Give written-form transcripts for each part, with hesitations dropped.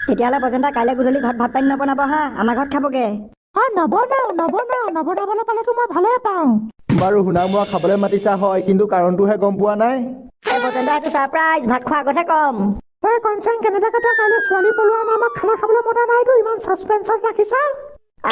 তেতিয়াহ'লে বজেন্টা কাইলৈ গধূলি ঘৰত ভাত পানী নবনাব হা, আমাৰ ঘৰত খাবগে। নবনাবলৈ পালেতো মই ভালেই পাওঁ। বাৰু শুনা মোৱা খাবলৈ মাতিছা হয়, কিন্তু কাৰণটোহে গম পোৱা নাই। বজেন্টা এইটো ছাৰপ্ৰাইজ, ভাত খোৱাৰ আগতহে কম। তই কনচেন কেনেবাকে তই কাইলৈ ছোৱালী পলোৱা নাই, আমাক খানা খাবলৈ মতা নাইতো, ইমান ছাছপেন্সত ৰাখিছা।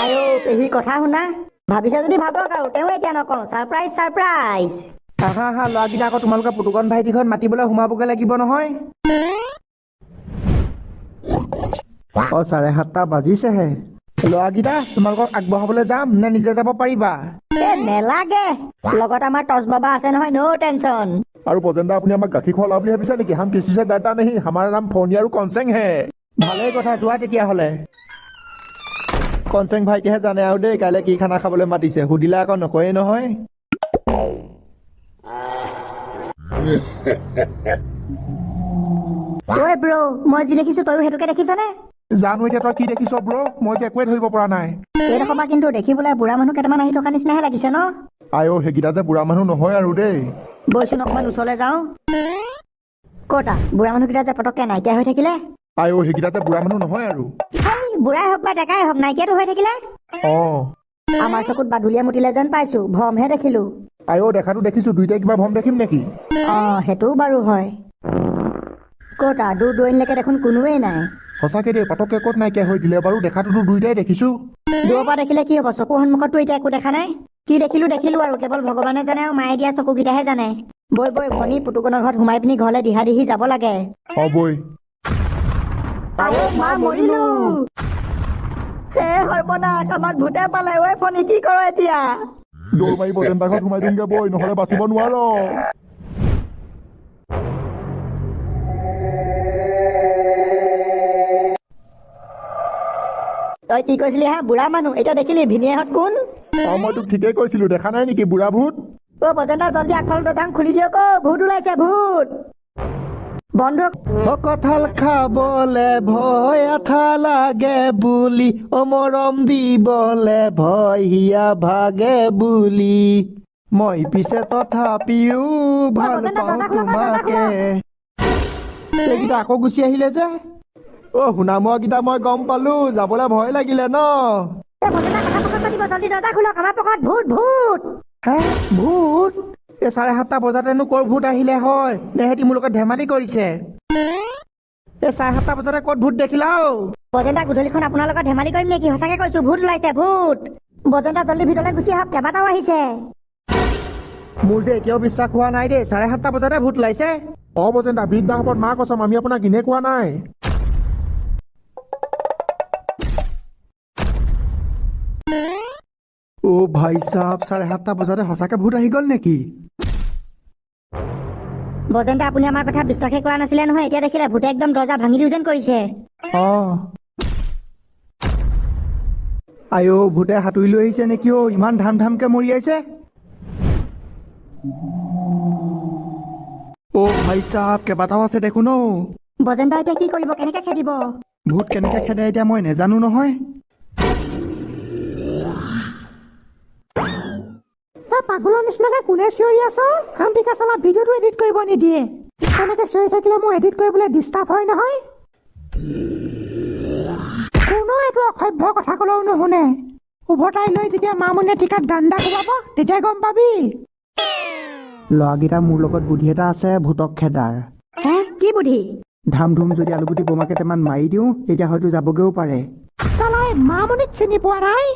আইও পেহী কথা শুনা, ভাবিছা যদি ভাবক আৰু, তেওঁ এতিয়া নকওঁ, ছাৰপ্ৰাইজ ছাৰপ্ৰাইজ। হা ল'ৰাকেইটা আকৌ তোমালোকৰ পুতুকণ ভাইটিখন মাতিবলৈ সোমাবগৈ লাগিব নহয়। 7:30 বাজিছেহে। ল'ৰাকেইটা তোমালোকক আগবঢ়াবলৈ যাম নে নিজে যাব পাৰিবা? নেলাগে, লগত আমাৰ টচ বাবা আছে নহয়, ন' টেনচন। আৰু বজেন্টা আপুনি আমাক গাখীৰ খোৱালা বুলি ভাবিছে নেকি? হাম কিছি সে ডৰতা নেহি, হামাৰা নাম ফণি আৰু কনচেং হে। ভালেই কথা, যোৱা তেতিয়াহ'লে। কনচেং ভাইটিহে জানে আৰু দেই কাইলৈ কি খানা খাবলৈ মাতিছে, সুধিলে আকৌ নকয়েই নহয়। ঐ ব্ৰ, মই যি দেখিছো তইও সেইটোকে দেখিছনে? জানো এতিয়া তই কি দেখিছ ব্ৰ, মই যে একোৱে ধৰিব পৰা নাই। এইডোখৰ পৰা কিন্তু দেখিবলৈ বুঢ়া মানুহ কেইটামান আহি থকা নিচিনাহে লাগিছে ন? আইঅ সেইকেইটা যে বুঢ়া মানুহ নহয় আৰু দেই। বৈচোন অকমান ওচৰলৈ যাওঁ। ক'তা বুঢ়া মানুহকেইটা যে পটককে নাইকিয়া হৈ থাকিলে? আইঅ সেইকেইটা যে বুঢ়া মানুহ নহয় আৰু। বুঢ়াই হওক বা ডেকাই হওক, নাইকিয়াটো হৈ থাকিলে? আমাৰ চকুত বাদুলিয়ে মুতিলে যেন পাইছো, ভ্ৰমহে দেখিলো। আইঅ দেখাটো দেখিছো, দুইটাই কিবা ভ্ৰম দেখিম নেকি? সেইটোও বাৰু হয়। ক'তা দূৰ দূৰণিলৈকে দেখোন কোনোৱেই নাই। সঁচাকে দেই, পটককে ক'ত নাইকিয়া হৈ দিলে বাৰু, দেখাটোতো দুইটাই দেখিছো। দূৰৰ পৰা দেখিলে কি হ'ব, চকুৰ সন্মুখততো এতিয়া একো দেখা নাই। কি দেখিলো আৰু কেৱল ভগৱানে জানে আৰু মায়ে দিয়া চকুকেইটাহে জানে। বৈ ভনী পুতুকনৰ ঘৰত সোমাই পিনি ঘৰলৈ দিহা যাব লাগে। বৈ। মা মৰিলো। হে সৰ্বনাশ, আমাক ভূতে পালে। ঐ ফণি কি কৰ এতিয়া? দৌৰ মাৰি বজেন্টা ঘৰত সোমাই দিমগে বৈ, নহ'লে বাচিব নোৱাৰ। তই কি কৈছিলি হা, বুঢ়া মানুহ? এতিয়া দেখিলি ভিনীয়েহঁত কোন? মই তোক ঠিকেই কৈছিলো, দেখা নাই নেকি বুঢ়া ভূত? বজেন্টা জলদি আগফালৰ দৰজাখন খুলি দিয়ক, ভূত ওলাইছে ভূত। বন্ধ। কঁঠাল খাবলে ভয় আঠা লাগে বুলি, মৰম দিবলে ভয় হিয়া ভাগে বুলি, মই পিছে তথাপিও ভাল পাওঁ তোমাকে। এইকেইটা আকৌ গুচি আহিলে যে। শুনা মোৱাকেইটা মই গম পালো, যাবলৈ ভয় লাগিলে ন। ভূত? 7:30 বজাতেনো ক'ৰ ভূত আহিলে হয়? নেহেতি মোৰ লগত ধেমালি কৰিছে। 7:30 বজাতে ক'ত ভূত দেখিলা? বজেন্টা গধূলিখন আপোনাৰ লগত ধেমালি কৰিম নেকি? সঁচাকে কৈছো, ভূত ওলাইছে ভূত। বজেন্টা জলদি ভিতৰলৈ গুচি আহক, কেইবাটাও আহিছে। মোৰ যে এতিয়াও বিশ্বাস হোৱা নাই দেই, 7:30 বজাতে ভূত ওলাইছে। বজেন্টা বিদ্যা শপত মা কচম, আমি আপোনাক ইনে কোৱা নাই। ভাই সাহেব, 7:30 বজাতে সঁচাকে ভূত আহি গ'ল নেকি? বজেন্টা আপুনি আমাৰ কথা বিশ্বাসে কৰা নাছিলে নহয়, এতিয়া দেখিলে ভূতে একদম দৰ্জা ভাঙি দিও যেন কৰিছে। আইঅ ভূতে হাতুৰি লৈ আহিছে নেকি? ইমান ধাম ধামকে মৰিয়াইছে। ভাই সাহেব, কেইবাটাও আছে দেখোন। বজেন্টা এতিয়া কি কৰিব, কেনেকে খেদিব? ভূত কেনেকে খেদে এতিয়া মই নেজানো নহয়। পাগলৰ নিচিনাকে কোনে চিঞৰি আছ? শান্তিকে চলা, ভিডিঅ'টো এডিট কৰিব নিদিয়ে। তেনেকে চিঞৰি থাকিলে মোৰ এডিট কৰিবলৈ ডিষ্টাৰ্ব হয় নহয়। কোনো এইটো অসভ্য কথা ক'লেও নুশুনে। উভতাই লৈ যেতিয়া মামুনিয়ে টিকাত দাণ্ডা কোবাব, তেতিয়া গম পাবি। ল'ৰাকেইটা মোৰ লগত বুদ্ধি এটা আছে, ভূতক খেদাৰ। কি বুদ্ধি? ধাম ধুম যদি আলুগুটি বোমা কেইটামান মাৰি দিওঁ, তেতিয়া হয়তো যাবগেও পাৰে। চালাই মামুনিক চিনি পোৱা নাই?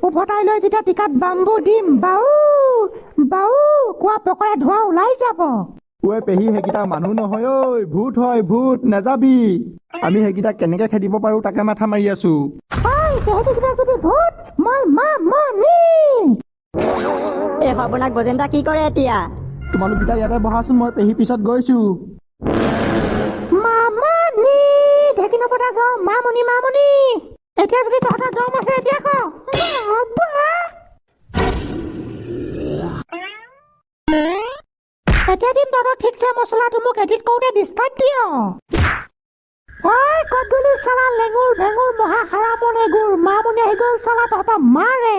উভতাই লৈ যেতিয়া টিকাত বাম্বু দিম, বাউ বাউ কোৱা পকৰা ধোঁৱা ওলাই যাব। পেহী, সেইকেইটা মানুহ নহয়, ভূত হয়, ভূত। নাযাবি। আমি সেইকেইটা কেনেকে খেদিব পাৰো তাকে মাথা মাৰি আছো। তেহেঁতিকেইটা যদি ভূত, মই মামনি। এই সৰ্বনাশ, বজেন্টা কি কৰে এতিয়া? তোমালোককেইটা ইয়াতে বহাচোন, মই পেহী পিছত গৈছো। মামনি ঢেঁকী নপতা গাঁও, মামনি মামনি। এতিয়া যদি তহঁতৰ দম আছে এতিয়া ক। এতিয়া দিম তহঁতক ঠিকছে মছলাটো, মোক এডিট কৰোঁতে ডিষ্টাৰ্ব দিয়। ক'ত গলি চালা লেঙুৰ ভেঙুৰ মহা হাৰামৰ এগুৰ? মামনি আহি গ'ল চালা তহঁতৰ মাৰে।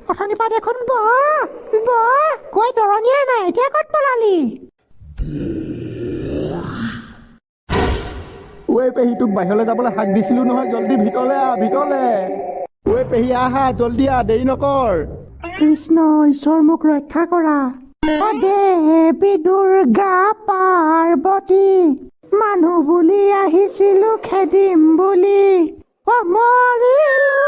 অথনিৰ পৰা দেখোন কৈ দৰণিয়াই নাই, এতিয়া ক'ত পলালি? ঐ পেহী তোক বাহিৰলৈ যাবলৈ হাক দিছিলো নহয়, জল্দি ভিতৰলৈ আহ, ভিতৰলৈ। ঐ পেহী আহা, জল্দি আহ, দেৰি নকৰ। কৃষ্ণ ঈশ্বৰ মোক ৰক্ষা কৰা। অ দেৱী দুৰ্গা পাৰ্বতী, মানুহ বুলি আহিছিলো খেদিম বুলি, অ মৰিলো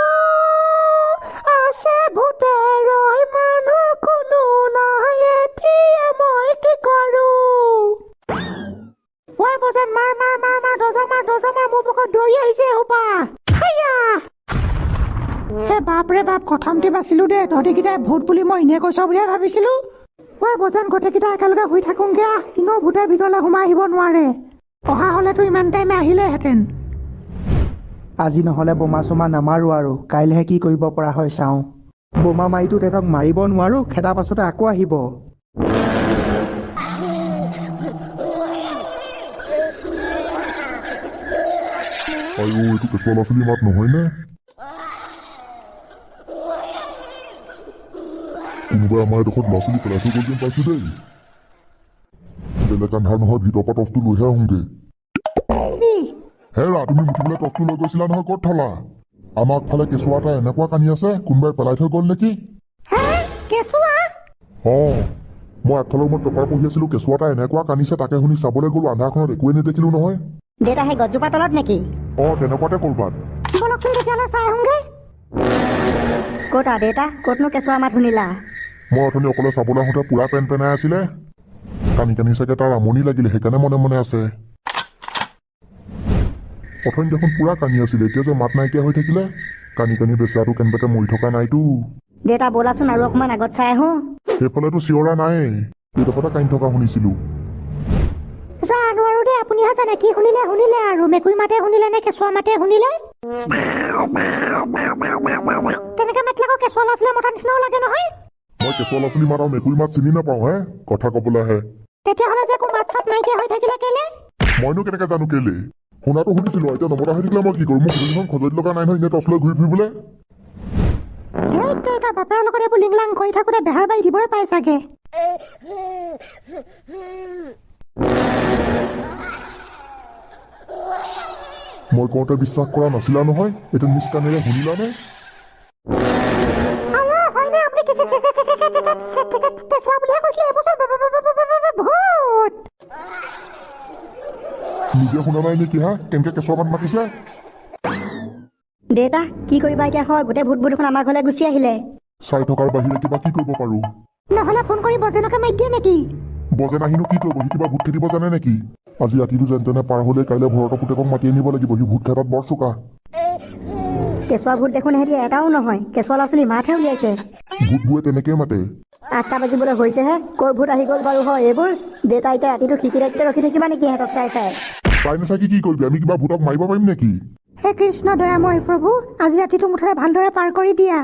আছে ভূতে ৰৈ, মানুহ কোনো নাই, এতিয়া মই কি কৰো? ঐ বজেন মাৰ মাৰ মাৰ মাৰ, দজা মাৰ মোৰ পকৰত দৌৰি আহিছে এসোপা। হাইয়া হে বাপ ৰে বাপ, কথমটি বাচিলো দে। তহঁতিকেইটাই ভূত বুলি মই এনেই কৈছ বুলিহে ভাবিছিলো। ঐ বজান গোটেইকেইটা একেলগে শুই থাকোংগে, কিনো ভূতে ভিতৰলৈ সোমাই আহিব নোৱাৰে। অহা হলেতো ইমান টাইমে আহিলেহেঁতেন। আজি নহ'লে বোমা চোমা নামাৰো আৰু, কাইলৈহে কি কৰিব পৰা হয় চাওঁ। বোমা মাৰিতো তেহেঁতক মাৰিব নোৱাৰো, খেদা পাছতে আকৌ আহিব। আইও এইটো কেঁচুৱা ল'ৰা ছোৱালী মাত নহয়নে? কোনোবাই আমাৰ এডোখৰত ল'ৰা ছোৱালী পেলাই থৈ গ'ল যেন পাইছো দেই। বেলেগ আন্ধাৰ নহয়, ভিতৰৰ পৰা টৰ্চটো লৈহে আহোঁগে। হেৰা, তুমি মুঠিবলৈ টৰ্চটো লৈ গৈছিলা নহয়, ক'ত থলা? আমাৰ আগফালে কেঁচুৱা এটা এনেকুৱা কান্দি আছে, কোনোবাই পেলাই থৈ গ'ল নেকি? মই আগফালৰ ৰুমত পেপাৰ পঢ়ি আছিলো, কেঁচুৱা এটা এনেকুৱা কান্দিছে, তাকে শুনি চাবলৈ গ'লো, আন্ধাৰখনত একোৱেই নেদেখিলো নহয়। দেউতা সেই গছজোপা তলত নেকি? তেনেকুৱাতে কৰবাত। বলকচোন তেতিয়াহ'লে চাই আহোংগে। ক'ত দেউতা? ক'তনো কেঁচুৱা মাত শুনিলা? মই অথনি অকলে চাবলৈ আহোঁতে পুৰা পেন পেনাই আছিলে, কানি কানি চাগে তাৰ আমনি লাগিলে, সেইকাৰণে মনে মনে আছে। অথনি দেখোন পুৰা কানি আছিলে, এতিয়া যে মাত নাইকিয়া হৈ থাকিলে। কানি কানি বেচেৰাটো কেনেবাকে মৰি থকা নাইতো। দেউতা ব'লাচোন আৰু অকণমান আগত চাই আহোঁ। সেইফালেতো চিঞৰা নাই, এইডোখৰতে কানি থকা শুনিছিলো। জানো আৰু দেই, আপুনিহে জানে কি শুনিলে আৰু, মেকুৰী মাতে শুনিলে নে কেঁচুৱা মাতে শুনিলে? তেনেকে মাতিলে আকৌ কেঁচুৱা ল'ৰা ছোৱালীয়ে মতা নিচিনাও লাগে নহয়। মই কেঁচুৱা ল'ৰা ছোৱালী মাত আৰু মেকুৰী মাত চিনি নাপাওঁ হে, কথা কবলৈ আহে। তেতিয়াহ'লে যে একো মাত চাত নাইকিয়া হৈ থাকিলে কেলে? মইনো কেনেকে জানো কেলে? শুনাটো শুনিছিলো, এতিয়া নমতা হৈ থাকিলে মই কি কৰোঁ? মোক দুজন খজতি লগা নাই নহয়, এনেই টৰ্চ লৈ ঘূৰি ফুৰিবলৈ। এতিয়া বাপেৰৰ লগত এইবোৰ লিংলাং কৰি থাকোতে বেহাৰ বাৰী দিবই পাই চাগে। মই কওঁতে বিশ্বাস কৰা নাছিলা নহয়, এইটো নিজ কাণেৰে শুনিলানে? হয়নে আপুনি কেঁচুৱা বুলিহে কৈছিলে, ভূত। নিজে শুনা নাই নেকি হা, কেনেকে কেঁচুৱা মাত মাতিছে? দেউতা কি কৰিবা এতিয়া? হয়, গোটেই ভূতবোৰ দেখোন আমাৰ ঘৰলৈ গুচি আহিলে। চাই থকাৰ বাহিৰে কিবা কি কৰিব পাৰো? নহ'লে ফোন কৰি বজেনকে মাৰি দিয়ে নেকি? বজেন আহিনো কি কৰিব? সি কিবা ভূত খেদিব জানে নেকি? আজি ৰাতিটো যেন তেনে পাৰ হলে কাইলৈ ভৰতৰ পুতেকক মাতি আনিব লাগিব, সি ভূত খেদাত বৰ চোকা। কেঁচুৱা ভূত দেখোন সিহঁতি এটাও নহয়, কেঁচুৱা ল'ৰা ছোৱালী মাতহে উলিয়াইছে। ভূতবোৰে তেনেকেই মাতে। 8টা বাজিবলৈ হৈছেহে, ক'ৰ ভূত আহি গ'ল বাৰু হয় এইবোৰ? দেউতা এতিয়া ৰাতিটো খিকিৰিতে ৰখি থাকিবা নেকি সিহঁতক চাই চাই? চাই নাথাকি কি কৰিবি? আমি কিবা ভূতক মাৰিব পাৰিম নেকি? হে কৃষ্ণ দয়াময় প্ৰভু, আজি ৰাতিটো মুঠতে ভালদৰে পাৰ কৰি দিয়া।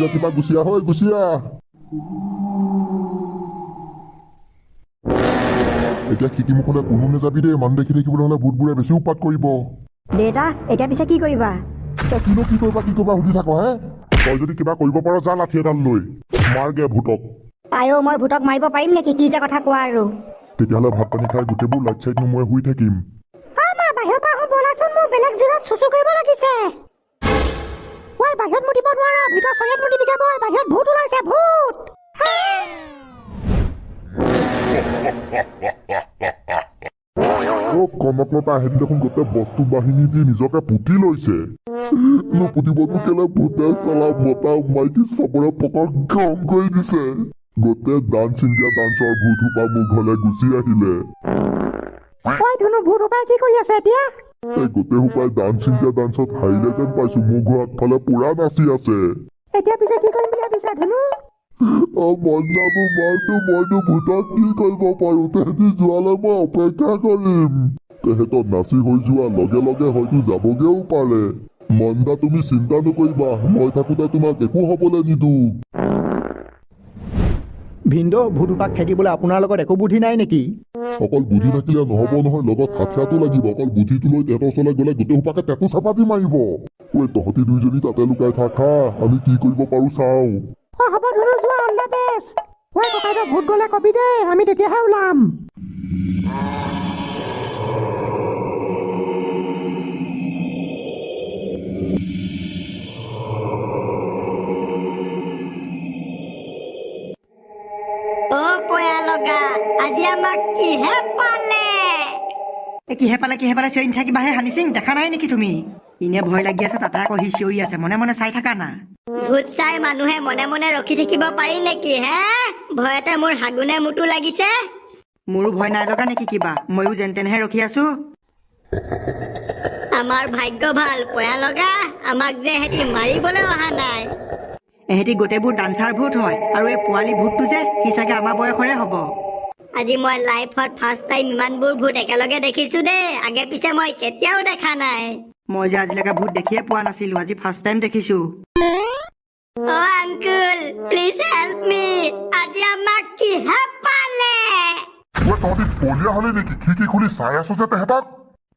ৰাতিপুৱা গুচি আহ, গুচি আহ। এতিয়া খিকিমুখলে কোনো নাযাবি দেই, মানুহ দেখি থাকিবলৈ হলে ভূতবোৰে বেছি উৎপাত কৰিব। দেউতা এতিয়া পিছে কি কৰিবা? কিনো কি কৰিবা সুধি থাক হে? তই যদি কিবা কৰিব পাৰ যা, লাঠি এডাল লৈ মাৰগে ভূতক। আইও, মই ভূতক মাৰিব পাৰিম নেকি? কি যে কথা কোৱা আৰু। তেতিয়াহ'লে ভাত পানী খাই গোটেইবোৰ লাইট চাইট নুমুৱাই শুই থাকিম। বাহিৰৰ পৰা আহোঁ ব'লাচোন, মোৰ বেলেগ জোৰত চুচু কৰিব লাগিছে। ঐ বাহিৰত মুতিব নোৱাৰা, ভিতৰত চৰিয়াত মুতিবিগে বৈ, বাহিৰত ভূত ওলাইছে, ভূত। কনকলতা হেৰি দেখোন গোটেই বস্তু বাহিনী দি নিজকে পুতি লৈছে। নুপুতিবতো কেলে, ভূতে চলা মতা মাইকী চবৰে পকৰ গৰম কৰি দিছে। গোটেই ডান্স ইণ্ডিয়া ডান্সৰ ভূত সোপা মোৰ ঘৰলৈ গুচি আহিলে। ঐ ধুনু, ভূত সোপাই কি কৰি আছে এতিয়া? এই গোটেই সোপাই ডান্স ইণ্ডিয়া ডান্সত হাৰিলে যেন পাইছো, মোৰ ঘৰ আগফালে পুৰা নাচি আছে। এতিয়া পিছে কি কৰিম বুলি ভাবিছা ধুনু? মইনো ভূতক কি কৰিব পাৰো? তেহেঁতি যোৱালে মই অপেক্ষা কৰিম। তেহেঁতক নাচি হৈ যোৱা লগে লগে হয়তো যাবগেও পাৰে। মন্দা তুমি চিন্তা নকৰিবা, মই থাকোতে তোমাক একো হবলৈ নিদো। ভিনদেউ, ভূতোপাক খেদিবলৈ আপোনাৰ লগত একো বুদ্ধি নাই নেকি? অকল বুদ্ধি থাকিলে নহব নহয়, লগত হাথিয়াৰটো লাগিব। অকল বুদ্ধিটো লৈ তেহেঁতৰ ওচৰলৈ গ'লে গোটেই সোপাকে টেটু চাপাতি মাৰিব। তহঁতি দুইজনী তাতে লুকাই থাকা, আমি কি কৰিব পাৰো চাওঁ। হ'ব ধুনু, যোৱা, অল দ্য বেষ্ট। ককাইদেউ ভূত গ'লে কবি দেই, আমি তেতিয়াহে ওলাম। অ পয়া লগা আজি আমাক কিহে পালে কিহে পালে চিঞৰি নাথাকিবাহে হানিচিং দেখা নাই নেকি তুমি ইনে ভয় লাগি আছে তাতে আকৌ সি চিঞৰি আছে মনে মনে চাই থাকা না ভূত চাই মানুহে মনে মনে ৰখি থাকিব পাৰি নেকি হে ভয়তে মোৰ হাগুনে মুটু লাগিছে মোৰো ভয় নাই লগা নেকি কিবা ময়ো যেন তেনেহে ৰখি আছো আমাৰ ভাগ্য ভাল পয়া লগা আমাক যে হেতি মাৰিবলৈ অহা নাই এহেঁতি গোটেইবোৰ ডান্সাৰ ভূত হয় আৰু এই পোৱালি ভূতটো যে সি চাগে আমাৰ বয়সৰে হ'ব আজি মই লাইফত ফাৰ্ষ্ট টাইম ইমানবোৰ ভূত একেলগে দেখিছো দেই আগে পিছে মই কেতিয়াও দেখা নাই মই যে আজিলৈকে ভূত দেখিয়ে পোৱা নাছিলো আজি ফাৰ্ষ্ট টাইম দেখিছো অ আংকুল প্লিজ হেল্প মি আজি আমাক কিহে পালে তহঁতি পলিয়া হলি নেকি খিৰিকী খুলি চাই আছো যে তেহেঁতক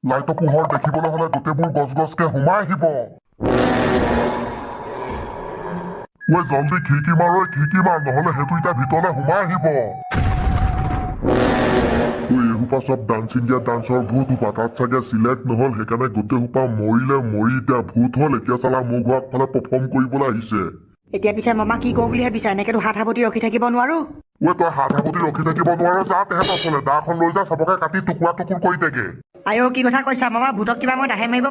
লাইটৰ পোহৰ দেখিবলৈ হলে গোটেইবোৰ গছ গছকে সোমাই আহিব জলদি খিৰিকী মাৰ নহলে সেইটো এতিয়া ভিতৰলৈ সোমাই আহিব এসোপা চব ডান্স ইণ্ডিয়া ডান্সৰ ভূত সোপা তাত চাগে চিলেক্ট নহল সেইকাৰণে গোটেই সোপা মৰি এতিয়া ভূত হল এতিয়া চালা মোৰ ঘৰত ফালে পাৰফৰ্ম কৰিবলৈ আহিছে এতিয়া পিছে মামা কি কওঁ বুলি ভাবিছা এনেকেতো হাত সাৱটি ৰখি থাকিব নোৱাৰো তই হাত সাৱটি ৰখি থাকিব নোৱাৰ যা তেহেঁত আচলে দাখন লৈ যা চবকে কাটি টুকুৰা টুকুৰ কৰি থাকে আইঅ কি কথা কৈছা মামা ভূতক কিবা মই দাহে মাৰিব